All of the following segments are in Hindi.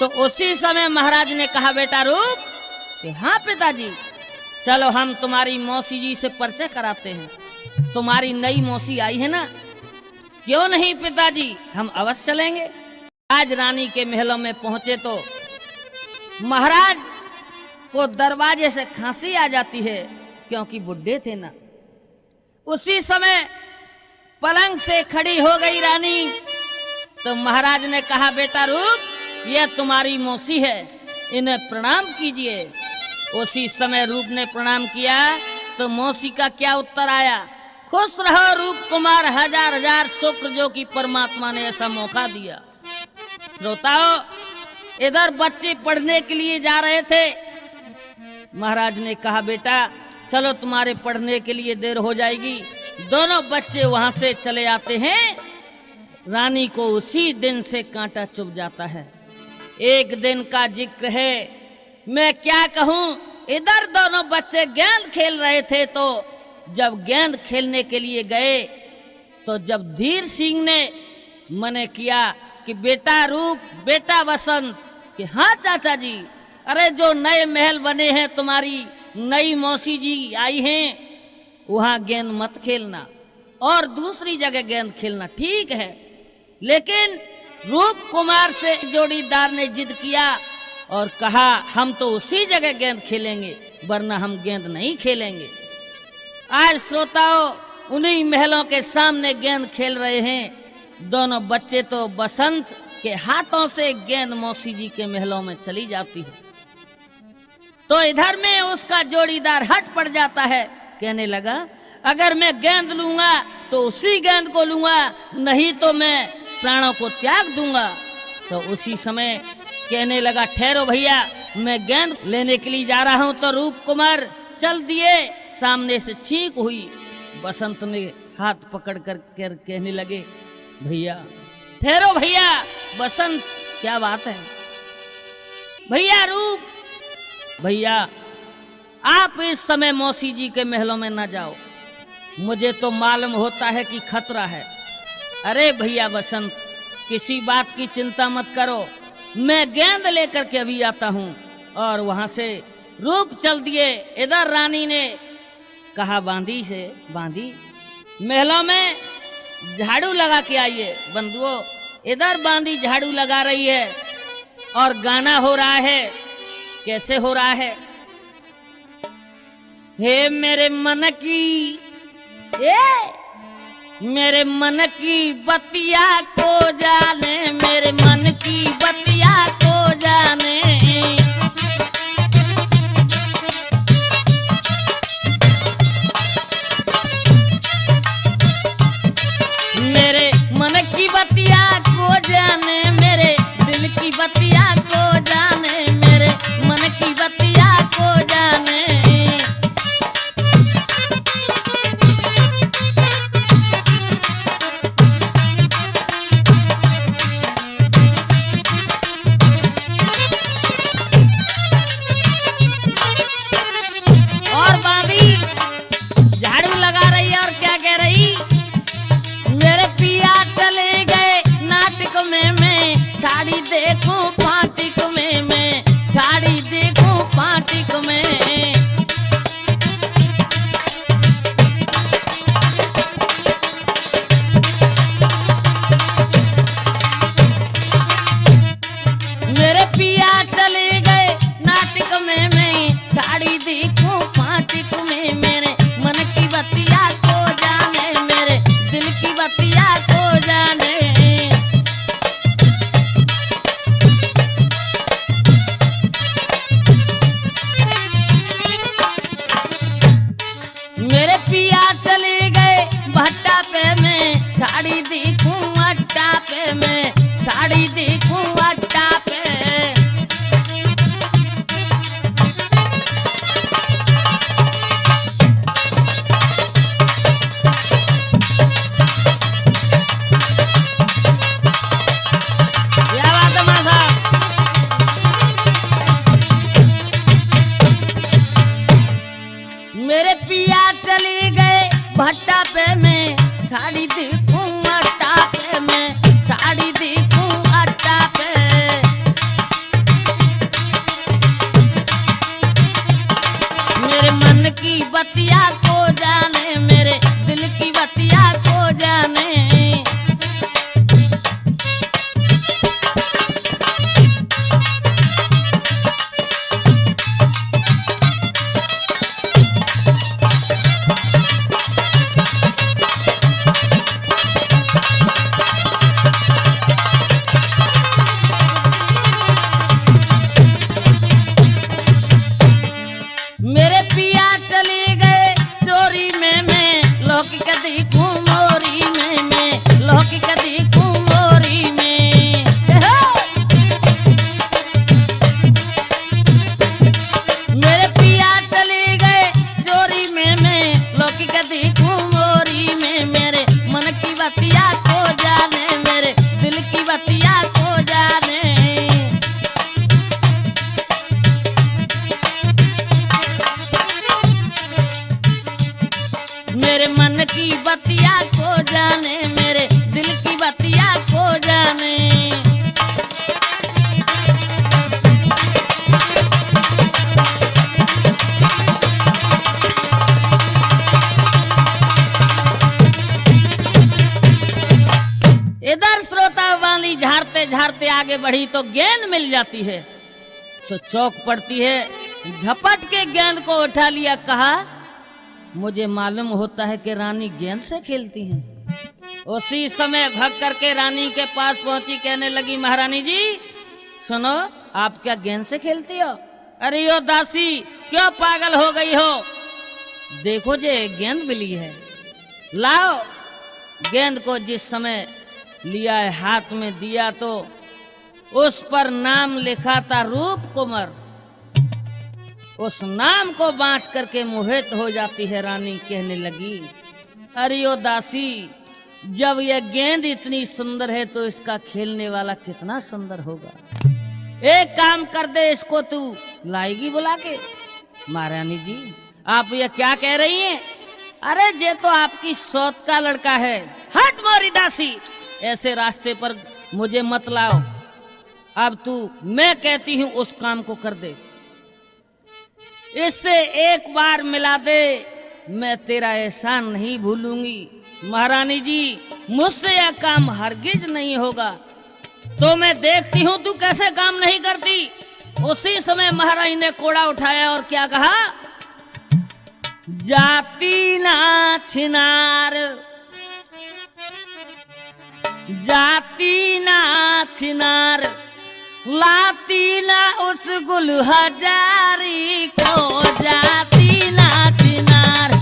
तो उसी समय महाराज ने कहा बेटा रूप कि हाँ पिताजी, चलो हम तुम्हारी मौसी जी से परिचय कराते हैं। तुम्हारी नई मौसी आई है ना? क्यों नहीं पिताजी, हम अवश्य चलेंगे। आज रानी के महलों में पहुंचे तो महाराज को दरवाजे से खांसी आ जाती है, क्योंकि बुढ़े थे ना। उसी समय पलंग से खड़ी हो गई रानी। तो महाराज ने कहा बेटा रूप, यह तुम्हारी मौसी है, इन्हें प्रणाम कीजिए। उसी समय रूप ने प्रणाम किया तो मौसी का क्या उत्तर आया? खुश रहो रूप कुमार, हजार हजार शुक्र जो कि परमात्मा ने ऐसा मौका दिया। श्रोताओं, इधर बच्चे पढ़ने के लिए जा रहे थे। महाराज ने कहा बेटा चलो तुम्हारे पढ़ने के लिए देर हो जाएगी। दोनों बच्चे वहां से चले आते हैं। रानी को उसी दिन से कांटा चुभ जाता है। एक दिन का जिक्र है, मैं क्या कहूं। इधर दोनों बच्चे गेंद खेल रहे थे, तो जब गेंद खेलने के लिए गए तो जब धीर सिंह ने मने किया कि बेटा रूप, बेटा वसंत, कि हाँ चाचा जी, अरे जो नए महल बने हैं, तुम्हारी नई मौसी जी आई हैं, वहां गेंद मत खेलना और दूसरी जगह गेंद खेलना ठीक है। लेकिन रूप कुमार से जोड़ीदार ने जिद किया और कहा हम तो उसी जगह गेंद खेलेंगे, वरना हम गेंद नहीं खेलेंगे। आज श्रोताओं, उन्हीं महलों के सामने गेंद खेल रहे हैं। दोनों बच्चे तो बसंत के हाथों से गेंद मौसी जी के महलों में चली जाती है। तो इधर में उसका जोड़ीदार हट पड़ जाता है, कहने लगा अगर मैं गेंद लूंगा तो उसी गेंद को लूंगा, नहीं तो मैं प्राणों को त्याग दूंगा। तो उसी समय कहने लगा ठहरो भैया, मैं गेंद लेने के लिए जा रहा हूं। तो रूप कुमार चल दिए। सामने से छींक हुई। बसंत ने हाथ पकड़ कर कहने लगे भैया ठहरो भैया। बसंत क्या बात है? भैया रूप, भैया आप इस समय मौसी जी के महलों में न जाओ, मुझे तो मालूम होता है कि खतरा है। अरे भैया बसंत, किसी बात की चिंता मत करो, मैं गेंद लेकर के अभी आता हूं। और वहां से रूप चल दिए। इधर रानी ने कहा बांदी से, बांदी महलों में झाड़ू लगा के आइए। बंधुओं, इधर बांदी झाड़ू लगा रही है और गाना हो रहा है। कैसे हो रहा है? हे मेरे मन की, मेरे मन की बतिया को जाने, मेरे मन की बतिया को जाने। मेरे मन की बतिया को जाने, मेरे दिल की बतिया को जाने, मेरे मन की बतिया को जाने। देखूं फाटिक में, मैं गाड़ी देखूं फाटिक में। मेरे पिया चले गए नाटिक में, मैं गाड़ी देखूं फाटिक में। मेरे मन की बतिया को जाने, मेरे दिल की बतिया को जाने। मेरे पिया चले गए भट्टा पे, मैं गाड़ी देखूं अड्डा पे, मैं गाड़ी देखूं अड्डा पे। बतिया को जाने, मेरे दिल की बतिया को जाने। मेरे पिया चले गए चोरी में, मैं लौकी कदी कुमोरी में, मैं लौकी कदी कुमोरी में। मेरे पिया चले गए चोरी में, मैं लौकी कदी कुमोरी में। मेरे मन की बतिया को जाने, मेरे दिल की बतिया को जाने। मेरे मन की बतिया को जाने, मेरे दिल की बतिया को जाने। इधर श्रोता बांधी झाड़ते झाड़ते आगे बढ़ी तो गेंद मिल जाती है, तो चौक पड़ती है। झपट के गेंद को उठा लिया, कहा मुझे मालूम होता है कि रानी गेंद से खेलती हैं। उसी समय भाग करके रानी के पास पहुंची, कहने लगी महारानी जी सुनो, आप क्या गेंद से खेलती हो? अरे यो दासी, क्यों पागल हो गई हो? देखो जे गेंद मिली है, लाओ। गेंद को जिस समय लिया है, हाथ में दिया तो उस पर नाम लिखा था रूप कुमार। उस नाम को बांच करके मोहित हो जाती है रानी। कहने लगी अरे ओ दासी, जब यह गेंद इतनी सुंदर है तो इसका खेलने वाला कितना सुंदर होगा। एक काम कर दे, इसको तू लाएगी बुला के। महारानी जी आप ये क्या कह रही हैं? अरे ये तो आपकी सौत का लड़का है। हट मोरी दासी, ऐसे रास्ते पर मुझे मत लाओ। अब तू, मैं कहती हूं उस काम को कर दे। इससे एक बार मिला दे, मैं तेरा एहसान नहीं भूलूंगी। महारानी जी मुझसे यह काम हरगिज नहीं होगा। तो मैं देखती हूं तू कैसे काम नहीं करती। उसी समय महारानी ने कोड़ा उठाया और क्या कहा, जाती ना छिनार, जाती ना छिनार, लाती ना उस गुल हजारी को, जाती ना छिनार।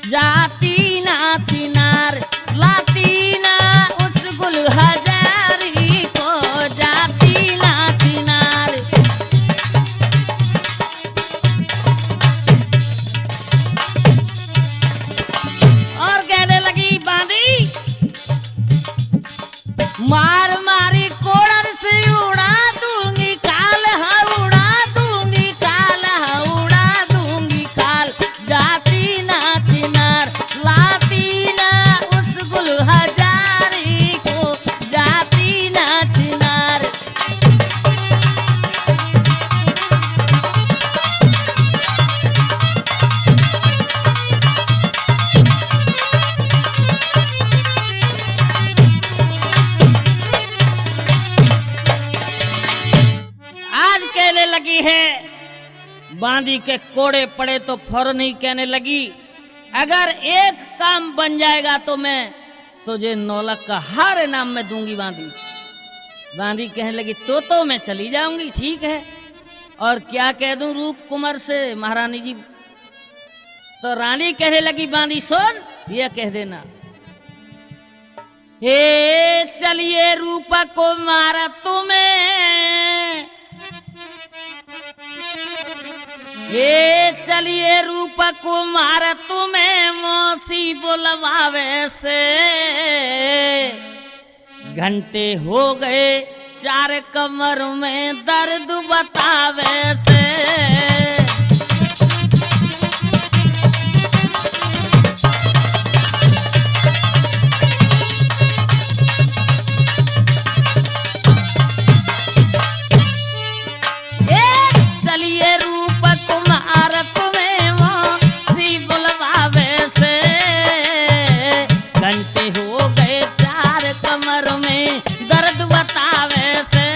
जाती ना छिनार, लाती ना उस गुल हजारी को, जाती ना छिनार। और कहने लगी बांधी, मार मारी कोड़र से उड़ा दूंगी काल, हाँ उड़ा दूंगी काल, हाँ उड़ा दूंगी काल। जाती ना छिनार, लाती ना उस गुल हजारी को, जाती ना छिनार। आज कहने लगी है, बांदी के कोड़े पड़े तो फौरन ही कहने लगी, अगर एक काम बन जाएगा तो मैं तुझे 9 लाख का हार इनाम में दूंगी। बांदी बांदी कहने लगी तो मैं चली जाऊंगी, ठीक है। और क्या कह दूं रूप कुमार से महारानी जी? तो रानी कहने लगी बांदी सुन, ये कह देना, हे चलिए रूप को मारा तुम्हें, ये चलिए रूप कुमार तुम्हें मौसी बुलवावे से। घंटे हो गए चार कमर में दर्द बतावे से। चलिए रूप कुमार तुम्हें मोसी बुलवावे से। घंटे हो गए चार कमर में दर्द बतावे से।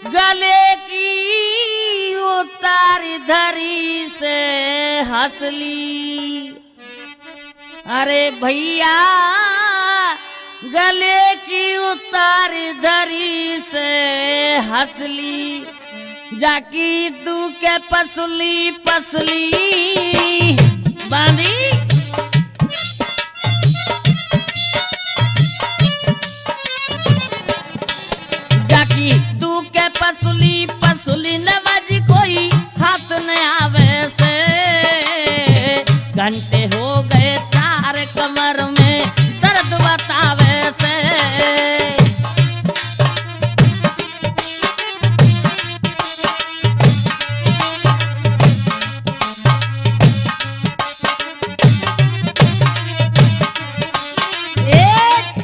गले की उतारी धरी से हंसली। अरे भैया गले की उतारी धरी से हंसली। जाकी तू के पसली पसली बांधी। तू के पसुली पसुली नवाज कोई हाथ न आवे से। घंटे हो गए चार कमर में दर्द बतावे से।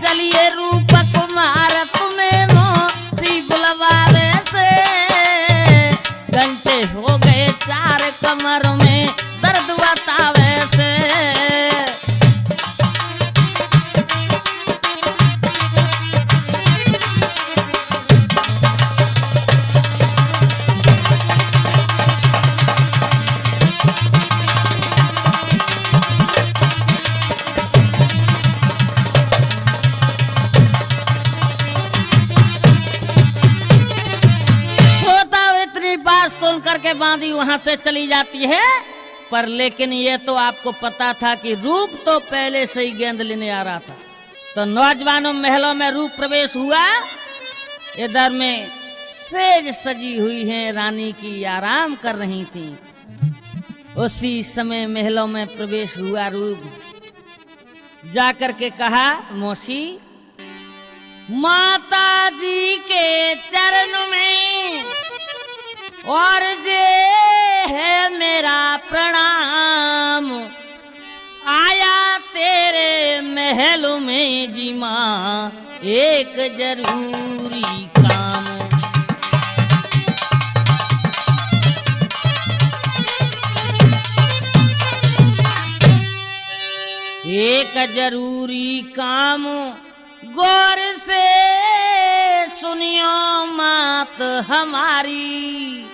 चलिए रूप कुमार तुम्हें मोसी बुलवावे से। घंटे हो गए चार कमर में दर्द बतावे से। सुन करके बांधी वहां से चली जाती है। पर लेकिन ये तो आपको पता था कि रूप तो पहले से ही गेंद लेने आ रहा था। तो नौजवानों महलों में रूप प्रवेश हुआ। इधर में सेज सजी हुई है रानी की आराम कर रही थी। उसी समय महलों में प्रवेश हुआ रूप। जाकर के कहा मौसी माता जी के चरण में और जे है मेरा प्रणाम। आया तेरे महल में जी मां एक जरूरी काम। एक जरूरी काम गौर से सुनियो मात हमारी।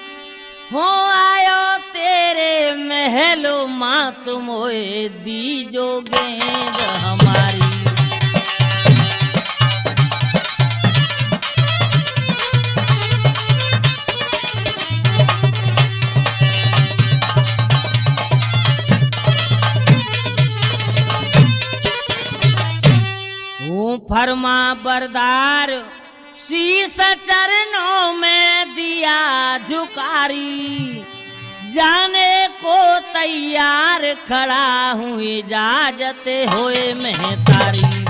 हो आयो तेरे महलो मात मोए दीजो गेंद हमारी। फरमा बरदार शीस चरणों में दिया झुकारी। जाने को तैयार खड़ा हूँ इजाजत होए महतारी।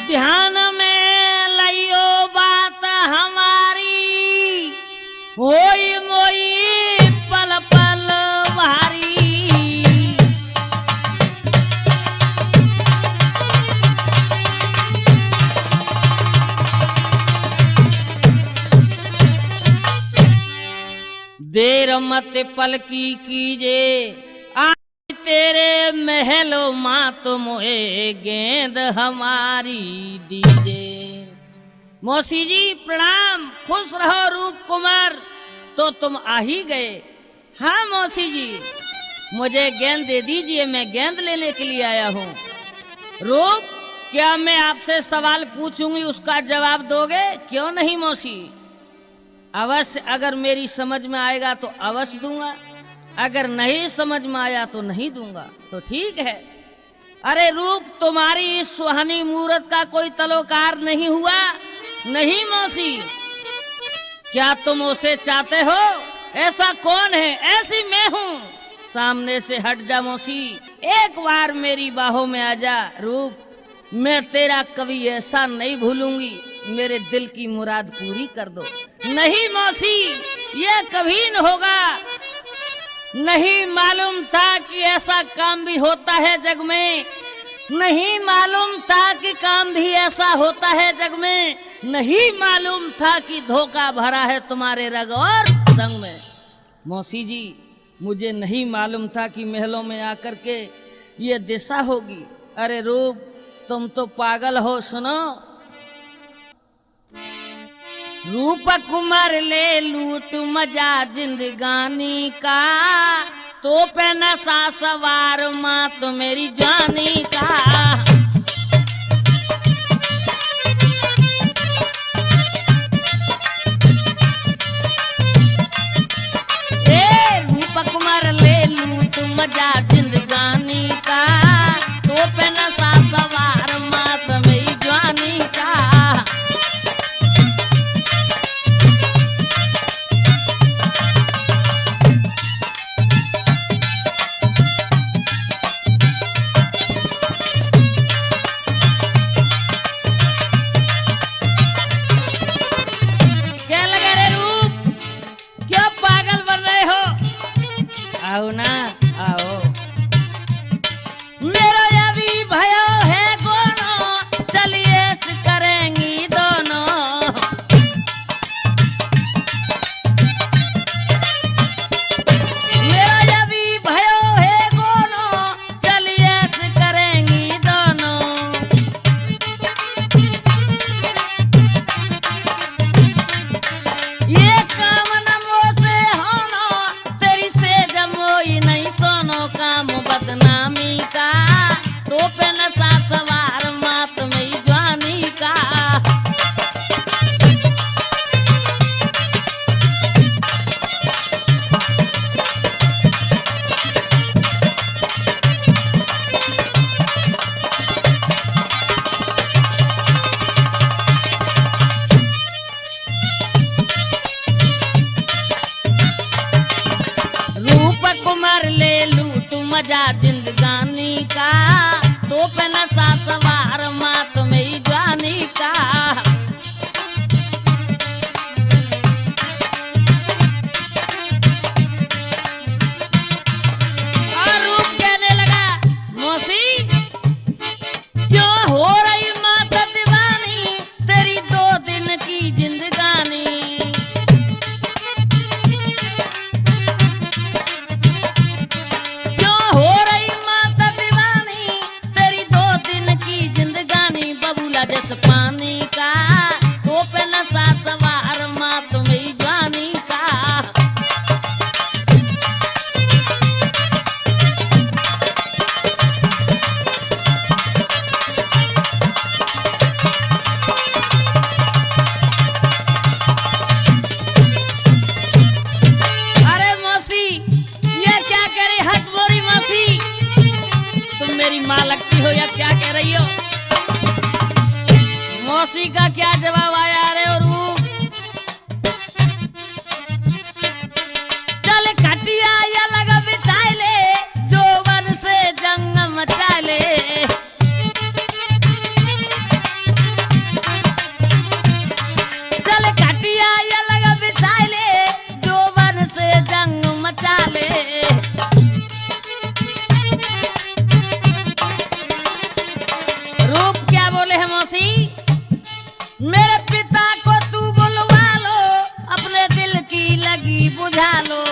ध्यान होई मोई पल पल भारी। देर मत पल की कीजे आते तेरे महलो माँ तो मोहे गेंद हमारी दीजिए। मौसी जी प्रणाम, खुश रहो रूप कुमार, तो तुम आ ही गए। हाँ मौसी जी, मुझे गेंद दे दीजिए, मैं गेंद लेने के लिए आया हूँ। रूप, क्या मैं आपसे सवाल पूछूंगी, उसका जवाब दोगे? क्यों नहीं मौसी, अवश्य। अगर मेरी समझ में आएगा तो अवश्य दूंगा, अगर नहीं समझ में आया तो नहीं दूंगा। तो ठीक है। अरे रूप, तुम्हारी इस सुहानी मूरत का कोई तलोकार नहीं हुआ? नहीं मौसी। क्या तुम उसे चाहते हो? ऐसा कौन है? ऐसी मैं हूँ। सामने से हट जा मौसी, एक बार मेरी बाहों में आ जा। रूप, मैं तेरा कभी ऐसा नहीं भूलूंगी, मेरे दिल की मुराद पूरी कर दो। नहीं मौसी, ये कभी न होगा। नहीं मालूम था कि ऐसा काम भी होता है जग में, नहीं मालूम था कि काम भी ऐसा होता है जग में, नहीं मालूम था कि धोखा भरा है तुम्हारे रग और संग में। मौसी जी, मुझे नहीं मालूम था कि महलों में आकर के ये दिशा होगी। अरे रूप, तुम तो पागल हो। सुनो, रूप कुमार ले लूट मजा जिंदगानी का, तो पे नशा सवार माँ तो मेरी जानी का। ए रूप कुमार ले लूट मजा जिंदगानी का, तो पे नशा सवार माँ तो मेरी जानी का। आओ ना आओ, मेरा अभी भयो है गोनो, चलिए करेंगी दोनों। मेरा अभी भयो है गोनो, चलिए करेंगी दोनों। ये काम नमो से होना, तेरी से जमोई नहीं सोनो काम बदनामी का, तो पे नशा सवार मात में जवानी का। कुमार ले लूट मजा जिंदगानी का, तो पे नशा सवार मात में जानी का। और रूप कहने लगा, मौसी क्यों हो रही मात दीवानी, तेरी 2 दिन की जिंदगानी। जैसे पानी का, तो पे नशा सवार मात में जानी का। अरे मौसी, ये क्या कह रही? हट मोरी मौसी, तुम मेरी माँ लगती हो या क्या कह रही हो? मौसी का क्या जवाब आया? अरे और चल खटिया या लगा बिछाई ले, जो वन से जंग मचा ले। चल खटिया या लगा बिछाई ले, जो वन से जंग मचा ले। रूप क्या बोले हैं मौसी? मेरे पिता को तू बुलवा लो, अपने दिल की लगी बुझा लो।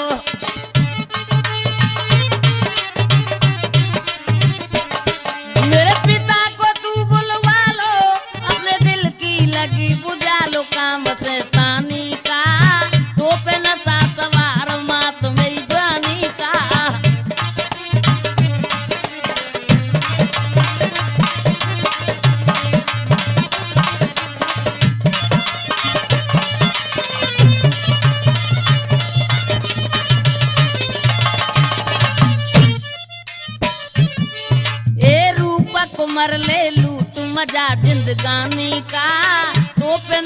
उम्र ले लूट मजा जिंदगानी का, तो पे